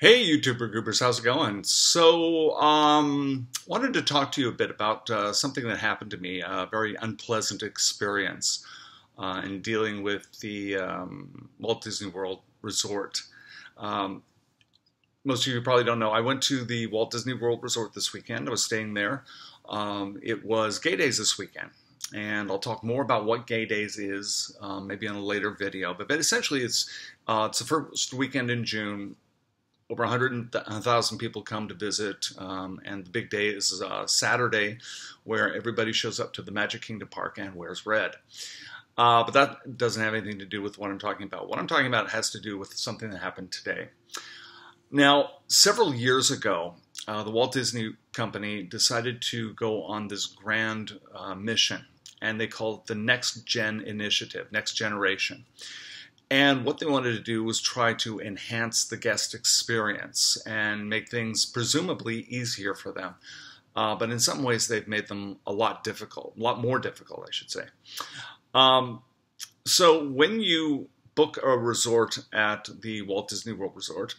Hey YouTuber groupers, how's it going? Wanted to talk to you a bit about something that happened to me, a very unpleasant experience in dealing with the Walt Disney World Resort. Um, Most of you probably don't know, I went to the Walt Disney World Resort this weekend. I was staying there. It was Gay Days this weekend. And I'll talk more about what Gay Days is, maybe in a later video. But essentially, it's the first weekend in June. Over 100,000 people come to visit, and the big day is Saturday, where everybody shows up to the Magic Kingdom Park and wears red. But that doesn't have anything to do with what I'm talking about. What I'm talking about has to do with something that happened today. Now, several years ago, the Walt Disney Company decided to go on this grand mission, and they called it the Next Gen Initiative, Next Generation. And what they wanted to do was try to enhance the guest experience and make things presumably easier for them. But in some ways, they've made them a lot more difficult, I should say. So when you book a resort at the Walt Disney World Resort,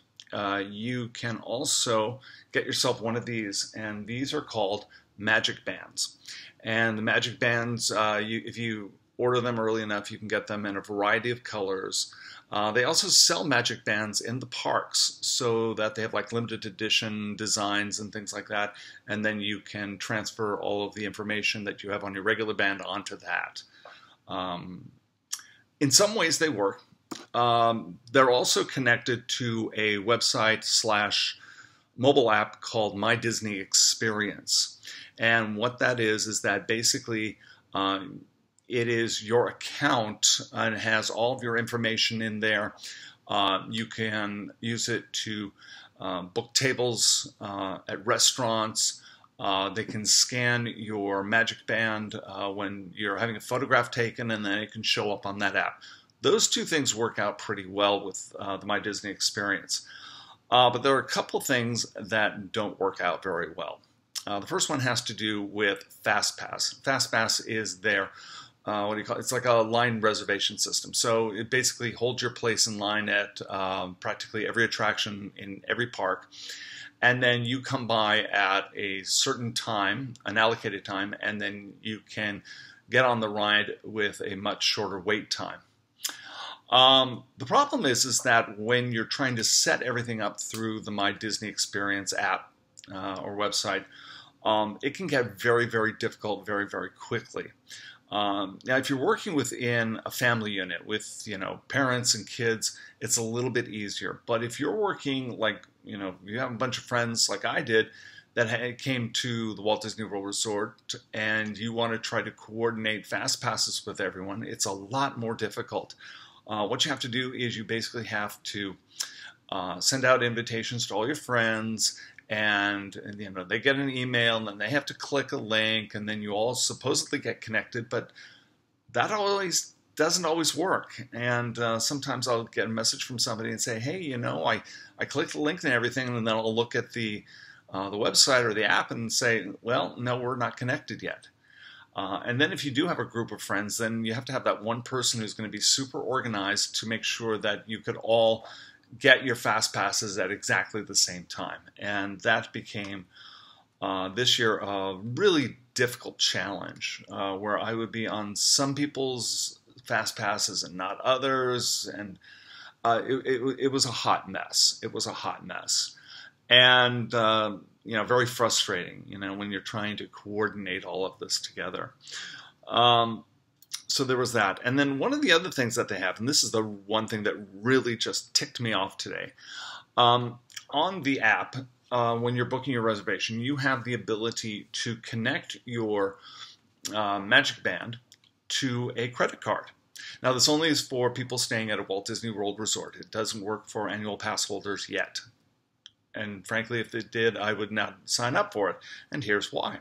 you can also get yourself one of these, and these are called Magic Bands. And the Magic Bands, if you order them early enough, you can get them in a variety of colors. They also sell Magic Bands in the parks so that they have like limited edition designs and things like that, and then you can transfer all of the information that you have on your regular band onto that. In some ways they work. They're also connected to a website / mobile app called My Disney Experience. And what that is that basically it is your account and it has all of your information in there. You can use it to book tables at restaurants. They can scan your Magic Band when you're having a photograph taken, and then it can show up on that app. Those two things work out pretty well with the My Disney Experience. But there are a couple things that don't work out very well. The first one has to do with FastPass. FastPass is their what do you call it? It's like a line reservation system. So it basically holds your place in line at practically every attraction in every park. And then you come by at a certain time, an allocated time, and then you can get on the ride with a much shorter wait time. The problem is that when you're trying to set everything up through the My Disney Experience app or website, it can get very, very difficult very, very quickly. Now, if you're working within a family unit with, parents and kids, it's a little bit easier. But if you're working like, you have a bunch of friends like I did that came to the Walt Disney World Resort and you want to try to coordinate fast passes with everyone, it's a lot more difficult. What you have to do is you basically have to send out invitations to all your friends, and they get an email, and then they have to click a link, and then you all supposedly get connected, but that doesn't always work. And sometimes I'll get a message from somebody and say, hey, I clicked the link and everything, and then I'll look at the website or the app and say, well, no, we're not connected yet. And then if you do have a group of friends, then you have to have that one person who's going to be super organized to make sure that you could all get your fast passes at exactly the same time. And that became this year a really difficult challenge where I would be on some people's fast passes and not others. And it was a hot mess. It was a hot mess. And, very frustrating, when you're trying to coordinate all of this together. So there was that. And then one of the other things that they have, and this is the one thing that really just ticked me off today, on the app, when you're booking your reservation, you have the ability to connect your Magic Band to a credit card. Now, this only is for people staying at a Walt Disney World Resort. It doesn't work for annual pass holders yet. And frankly, if it did, I would not sign up for it. And here's why.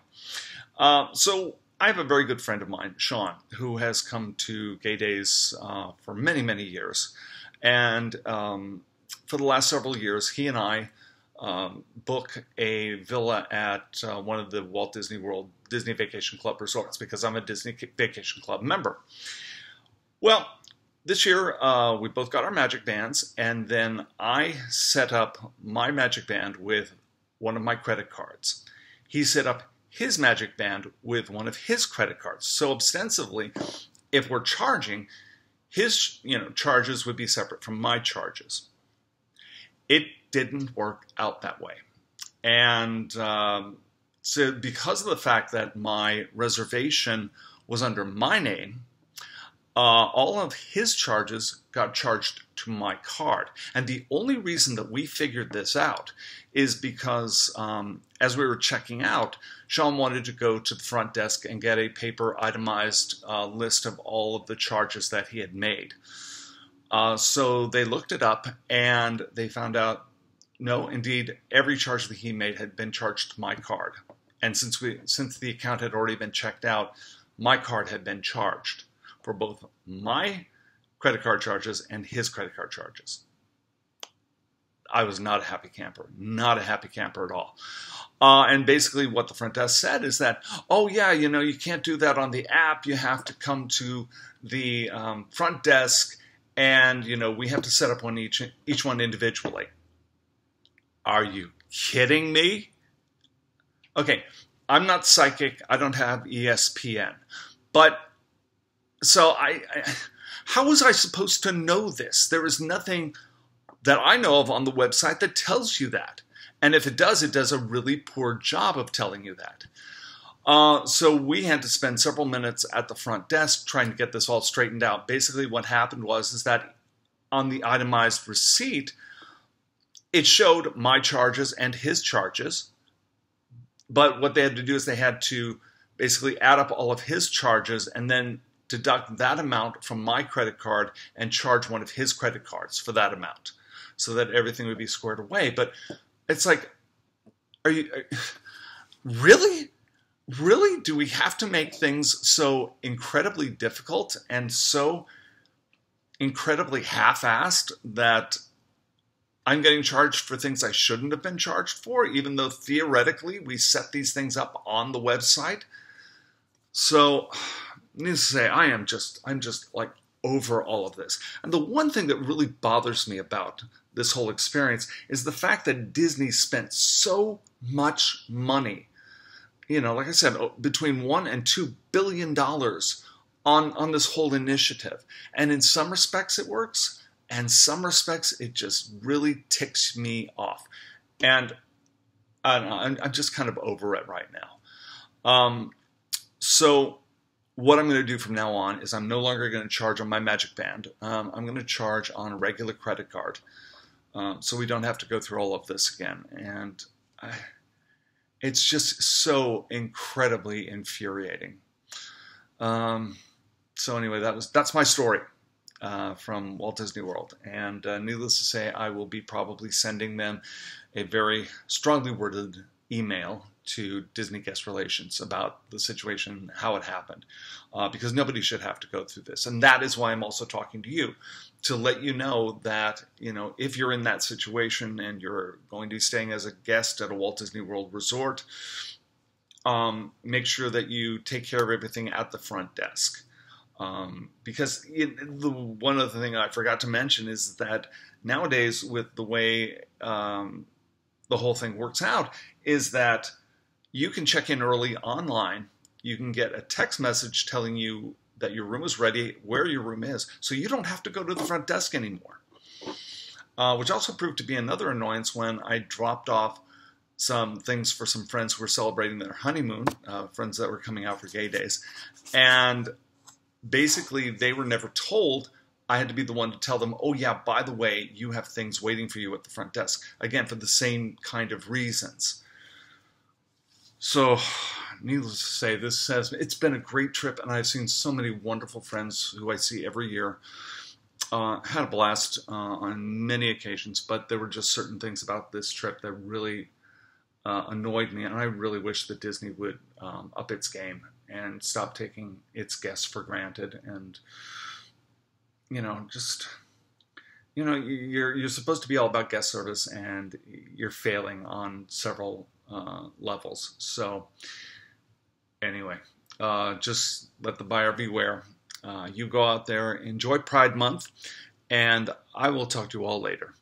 So I have a very good friend of mine, Sean, who has come to Gay Days for many, many years. And for the last several years, he and I book a villa at one of the Walt Disney World Disney Vacation Club resorts because I'm a Disney Vacation Club member. Well, this year, we both got our Magic Bands, and then I set up my Magic Band with one of my credit cards. He set up his Magic Band with one of his credit cards. So ostensibly, if we're charging, his charges would be separate from my charges. It didn't work out that way. And so because of the fact that my reservation was under my name, all of his charges got charged to my card. And the only reason that we figured this out is because as we were checking out, Sean wanted to go to the front desk and get a paper itemized list of all of the charges that he had made. So they looked it up and they found out, no, indeed, every charge that he made had been charged to my card. And since the account had already been checked out, my card had been charged for both my credit card charges and his credit card charges. I was not a happy camper, not a happy camper at all. And basically what the front desk said is that, oh yeah, you can't do that on the app. You have to come to the front desk and, we have to set up each one individually. Are you kidding me? Okay, I'm not psychic. I don't have ESPN. But so how was I supposed to know this? There is nothing that I know of on the website that tells you that. And if it does a really poor job of telling you that. So we had to spend several minutes at the front desk trying to get this all straightened out. Basically what happened is that on the itemized receipt, it showed my charges and his charges. But what they had to do is they had to basically add up all of his charges and then deduct that amount from my credit card and charge one of his credit cards for that amount so that everything would be squared away. But it's like, really? Really? Do we have to make things so incredibly difficult and so incredibly half-assed that I'm getting charged for things I shouldn't have been charged for, even though theoretically we set these things up on the website? So, needless to say, I'm just like over all of this. And the one thing that really bothers me about this whole experience is the fact that Disney spent so much money, like I said, between $1 and $2 billion on this whole initiative. And in some respects it works, and some respects it just really ticks me off. And I don't know, I'm just kind of over it right now. So what I'm going to do from now on is I'm no longer going to charge on my Magic Band. I'm going to charge on a regular credit card, so we don't have to go through all of this again. And it's just so incredibly infuriating. So anyway, that's my story from Walt Disney World. And needless to say, I will be probably sending them a very strongly worded email to Disney Guest Relations about the situation, how it happened, because nobody should have to go through this. And that is why I'm also talking to you, to let you know that, if you're in that situation and you're going to be staying as a guest at a Walt Disney World resort, make sure that you take care of everything at the front desk. Because one other thing I forgot to mention is that nowadays, with the way the whole thing works out, is that you can check in early online. You can get a text message telling you that your room is ready, where your room is, so you don't have to go to the front desk anymore. Which also proved to be another annoyance when I dropped off some things for some friends who were celebrating their honeymoon, friends that were coming out for gay days. And basically, they were never told. I had to be the one to tell them, oh yeah, by the way, you have things waiting for you at the front desk. Again, for the same kind of reasons. So, needless to say, it's been a great trip, and I've seen so many wonderful friends who I see every year. Had a blast on many occasions, but there were just certain things about this trip that really annoyed me, and I really wish that Disney would up its game and stop taking its guests for granted. And you're supposed to be all about guest service, and you're failing on several levels. So anyway, just let the buyer beware. You go out there, enjoy Pride Month, and I will talk to you all later.